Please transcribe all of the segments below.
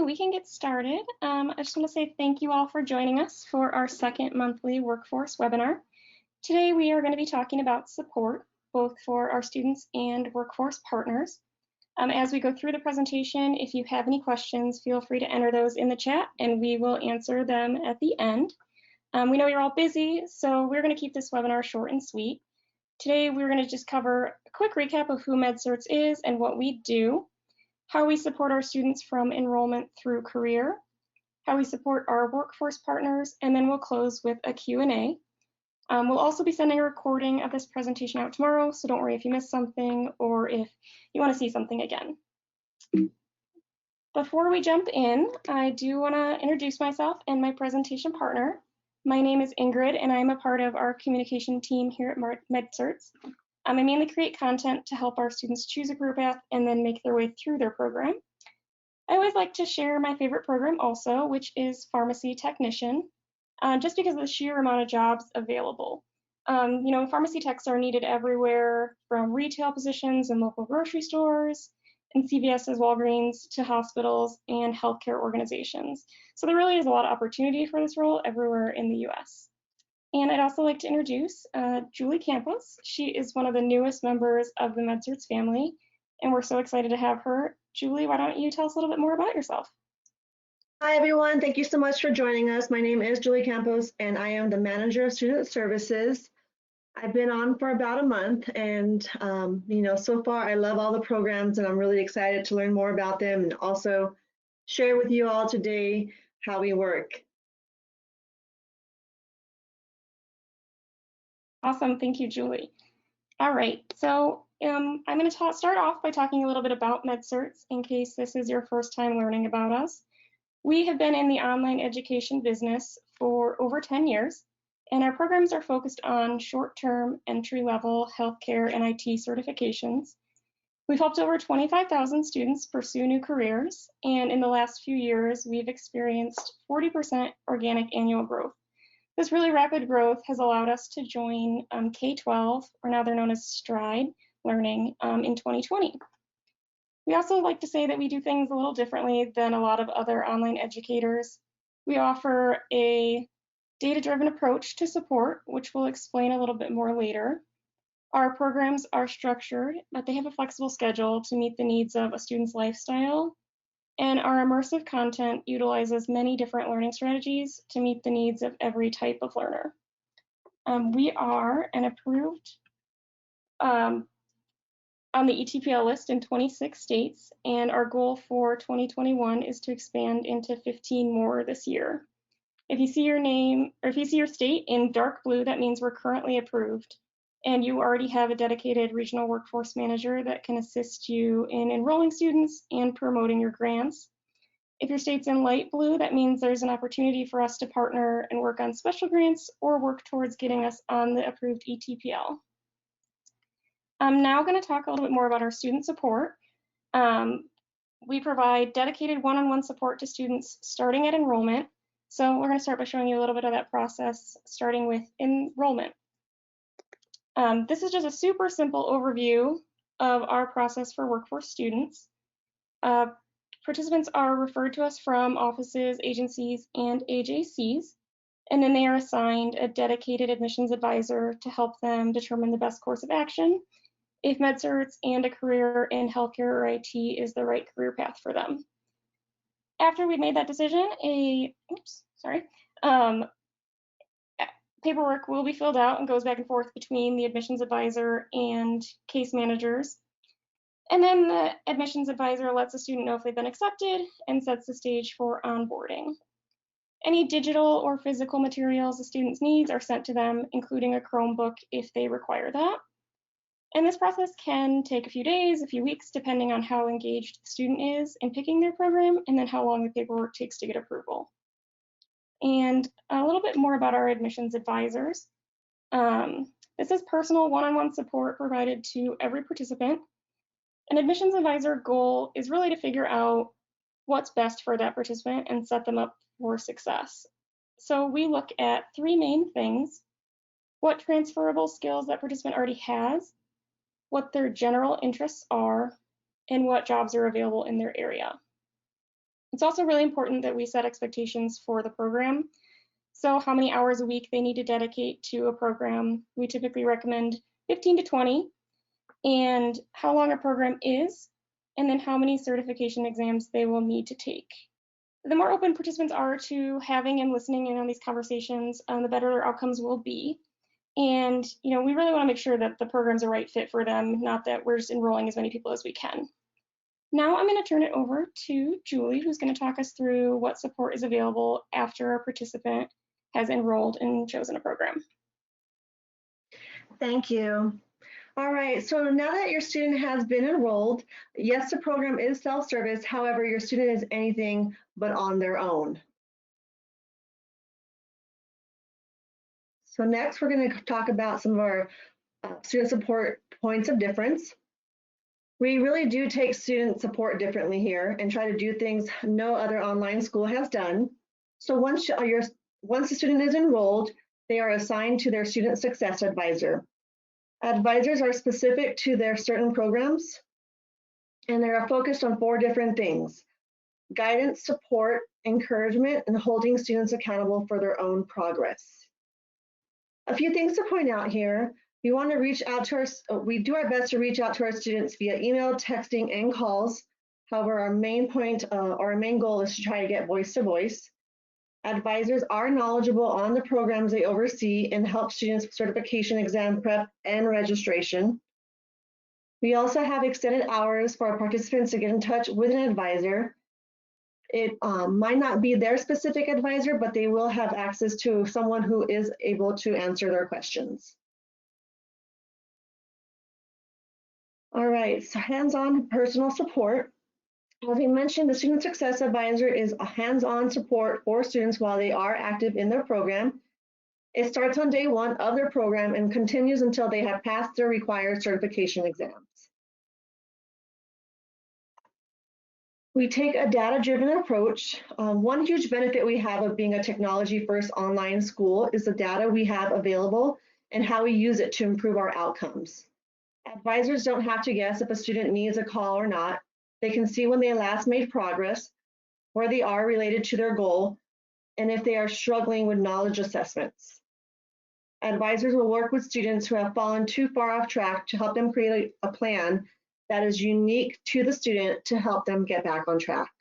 Okay, we can get started. I just want to say thank you all for joining us for our second monthly workforce webinar. Today we are going to be talking about support, both for our students and workforce partners. As we go through the presentation, if you have any questions, feel free to enter those in the chat and we will answer them at the end. We know you're all busy, so we're going to keep this webinar short and sweet. Today we're going to just cover a quick recap of who MedCerts is and what we do, how we support our students from enrollment through career, how we support our workforce partners, and then we'll close with a Q&A. We'll also be sending a recording of this presentation out tomorrow, so don't worry if you missed something or if you want to see something again. Before we jump in, I do want to introduce myself and my presentation partner. My name is Ingrid, and I'm a part of our communication team here at MedCerts. I mainly create content to help our students choose a career path and then make their way through their program. I always like to share my favorite program also, which is pharmacy technician, just because of the sheer amount of jobs available. Pharmacy techs are needed everywhere, from retail positions in local grocery stores and CVS's, Walgreens, to hospitals and healthcare organizations. So there really is a lot of opportunity for this role everywhere in the US. And I'd also like to introduce Julie Campos. She is one of the newest members of the MedCerts family, and we're so excited to have her. Julie, why don't you tell us a little bit more about yourself? Hi, everyone. Thank you so much for joining us. My name is Julie Campos, and I am the Manager of Student Services. I've been on for about a month, and so far I love all the programs, and I'm really excited to learn more about them and also share with you all today how we work. Awesome, thank you, Julie. All right, so I'm going to start off by talking a little bit about MedCerts in case this is your first time learning about us. We have been in the online education business for over 10 years, and our programs are focused on short-term, entry-level healthcare and IT certifications. We've helped over 25,000 students pursue new careers, and in the last few years, we've experienced 40% organic annual growth. This really rapid growth has allowed us to join K-12, or now they're known as Stride Learning, in 2020. We also like to say that we do things a little differently than a lot of other online educators. We offer a data-driven approach to support, which we'll explain a little bit more later. Our programs are structured, but they have a flexible schedule to meet the needs of a student's lifestyle. And our immersive content utilizes many different learning strategies to meet the needs of every type of learner. We are an approved on the ETPL list in 26 states, and our goal for 2021 is to expand into 15 more this year. If you see your name, or if you see your state in dark blue, that means we're currently approved, and you already have a dedicated regional workforce manager that can assist you in enrolling students and promoting your grants. If your state's in light blue, that means there's an opportunity for us to partner and work on special grants or work towards getting us on the approved ETPL. I'm now going to talk a little bit more about our student support. We provide dedicated one-on-one support to students starting at enrollment. So we're going to start by showing you a little bit of that process, starting with enrollment. This is just a super simple overview of our process for workforce students. Participants are referred to us from offices, agencies, and AJCs, and then they are assigned a dedicated admissions advisor to help them determine the best course of action if MedCerts and a career in healthcare or IT is the right career path for them. After we've made that decision, paperwork will be filled out and goes back and forth between the admissions advisor and case managers. And then the admissions advisor lets the student know if they've been accepted and sets the stage for onboarding. Any digital or physical materials the students need are sent to them, including a Chromebook if they require that. And this process can take a few days, a few weeks, depending on how engaged the student is in picking their program and then how long the paperwork takes to get approval. And a little bit more about our admissions advisors. This is personal one-on-one support provided to every participant. An admissions advisor goal is really to figure out what's best for that participant and set them up for success. So we look at three main things: what transferable skills that participant already has, what their general interests are, and what jobs are available in their area. It's also really important that we set expectations for the program. So how many hours a week they need to dedicate to a program. We typically recommend 15 to 20, and how long a program is, and then how many certification exams they will need to take. The more open participants are to having and listening in on these conversations, the better their outcomes will be. And we really want to make sure that the program's a right fit for them, not that we're just enrolling as many people as we can. Now I'm going to turn it over to Julie, who's going to talk us through what support is available after a participant has enrolled and chosen a program. Thank you. All right, so now that your student has been enrolled, yes, the program is self-service. However, your student is anything but on their own. So next, we're going to talk about some of our student support points of difference. We really do take student support differently here and try to do things no other online school has done. So once the student is enrolled, they are assigned to their student success advisor. Advisors are specific to their certain programs, and they are focused on 4 different things: guidance, support, encouragement, and holding students accountable for their own progress. A few things to point out here. We want to reach out to we do our best to reach out to our students via email, texting, and calls. However, our main goal is to try to get voice to voice. Advisors are knowledgeable on the programs they oversee and help students with certification exam prep and registration. We also have extended hours for our participants to get in touch with an advisor. It might not be their specific advisor, but they will have access to someone who is able to answer their questions. All right, so hands-on personal support. As we mentioned, the Student Success Advisor is a hands-on support for students while they are active in their program. It starts on day 1 of their program and continues until they have passed their required certification exams. We take a data-driven approach. One huge benefit we have of being a technology-first online school is the data we have available and how we use it to improve our outcomes. Advisors don't have to guess if a student needs a call or not. They can see when they last made progress, where they are related to their goal, and if they are struggling with knowledge assessments. Advisors will work with students who have fallen too far off track to help them create a plan that is unique to the student to help them get back on track.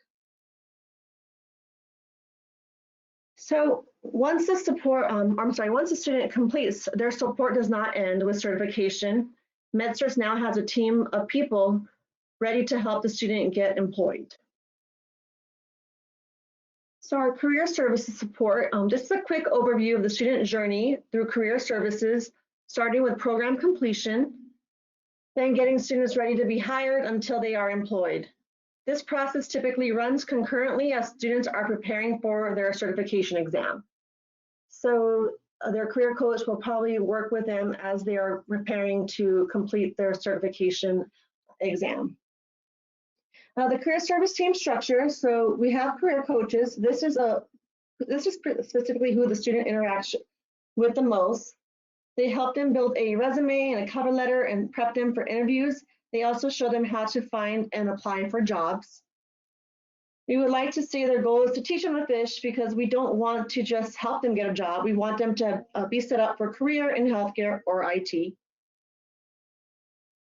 So once the student completes, their support does not end with certification. MedCerts now has a team of people ready to help the student get employed. So our career services support, this is a quick overview of the student journey through career services, starting with program completion, then getting students ready to be hired until they are employed. This process typically runs concurrently as students are preparing for their certification exam. So their career coach will probably work with them as they are preparing to complete their certification exam. The career service team structure, so we have career coaches. This is specifically who the student interacts with the most. They help them build a resume and a cover letter and prep them for interviews. They also show them how to find and apply for jobs. We would like to say their goal is to teach them to fish because we don't want to just help them get a job. We want them to be set up for career in healthcare or IT.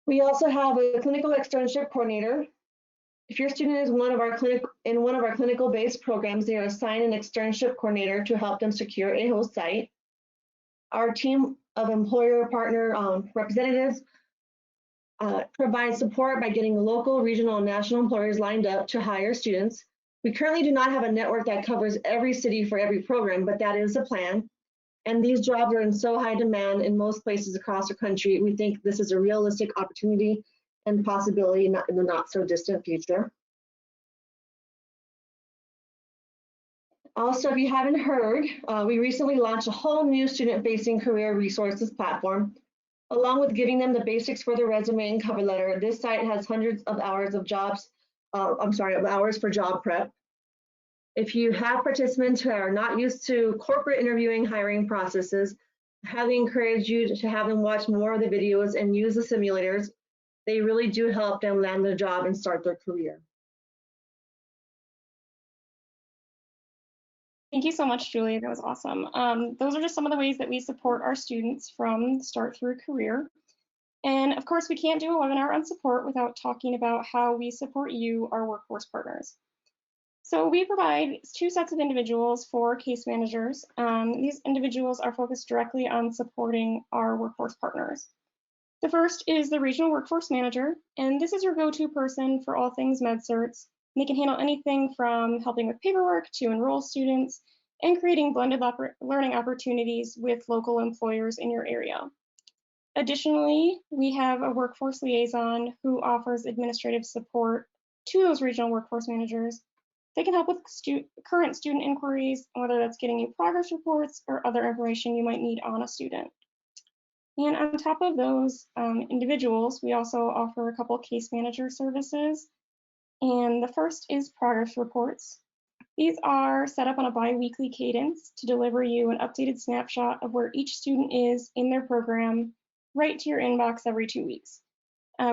We also have a clinical externship coordinator. If your student is in one of our clinical-based programs, they are assigned an externship coordinator to help them secure a host site. Our team of employer partner representatives provide support by getting local, regional, and national employers lined up to hire students. We currently do not have a network that covers every city for every program, but that is the plan. And these jobs are in so high demand in most places across the country. We think this is a realistic opportunity and possibility in the not so distant future. Also, if you haven't heard, we recently launched a whole new student-facing career resources platform. Along with giving them the basics for their resume and cover letter, this site has hundreds of hours of hours for job prep. If you have participants who are not used to corporate interviewing hiring processes, I highly encourage you to have them watch more of the videos and use the simulators. They really do help them land their job and start their career. Thank you so much, Julie. That was awesome. Those are just some of the ways that we support our students from start through career. And of course, we can't do a webinar on support without talking about how we support you, our workforce partners. So we provide two sets of individuals for case managers. These individuals are focused directly on supporting our workforce partners. The first is the regional workforce manager, and this is your go-to person for all things MedCerts. They can handle anything from helping with paperwork to enroll students and creating blended learning opportunities with local employers in your area. Additionally, we have a workforce liaison who offers administrative support to those regional workforce managers. They can help with current student inquiries, whether that's getting you progress reports or other information you might need on a student. And on top of those individuals, we also offer a couple case manager services. And the first is progress reports. These are set up on a bi-weekly cadence to deliver you an updated snapshot of where each student is in their program right to your inbox every 2 weeks.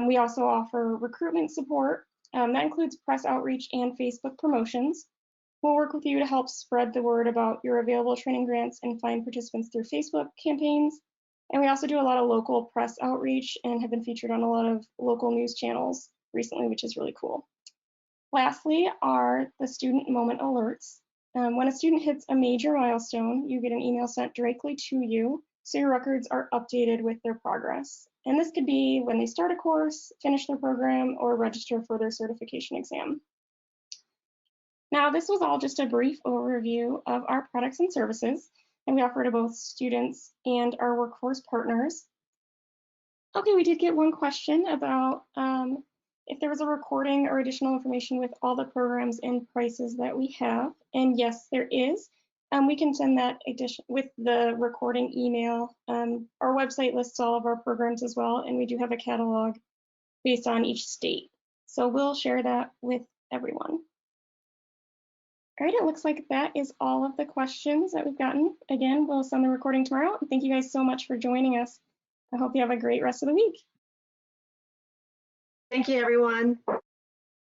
We also offer recruitment support. That includes press outreach and Facebook promotions. We'll work with you to help spread the word about your available training grants and find participants through Facebook campaigns. And we also do a lot of local press outreach and have been featured on a lot of local news channels recently, which is really cool. Lastly are the student moment alerts. When a student hits a major milestone, you get an email sent directly to you, so your records are updated with their progress. And this could be when they start a course, finish their program, or register for their certification exam. Now, this was all just a brief overview of our products and services that we offer to both students and our workforce partners. Okay, we did get one question about if there was a recording or additional information with all the programs and prices that we have. And yes, there is. We can send that with the recording email. Our website lists all of our programs as well, and we do have a catalog based on each state. So we'll share that with everyone. All right, it looks like that is all of the questions that we've gotten. Again, we'll send the recording tomorrow. Thank you guys so much for joining us. I hope you have a great rest of the week. Thank you, everyone.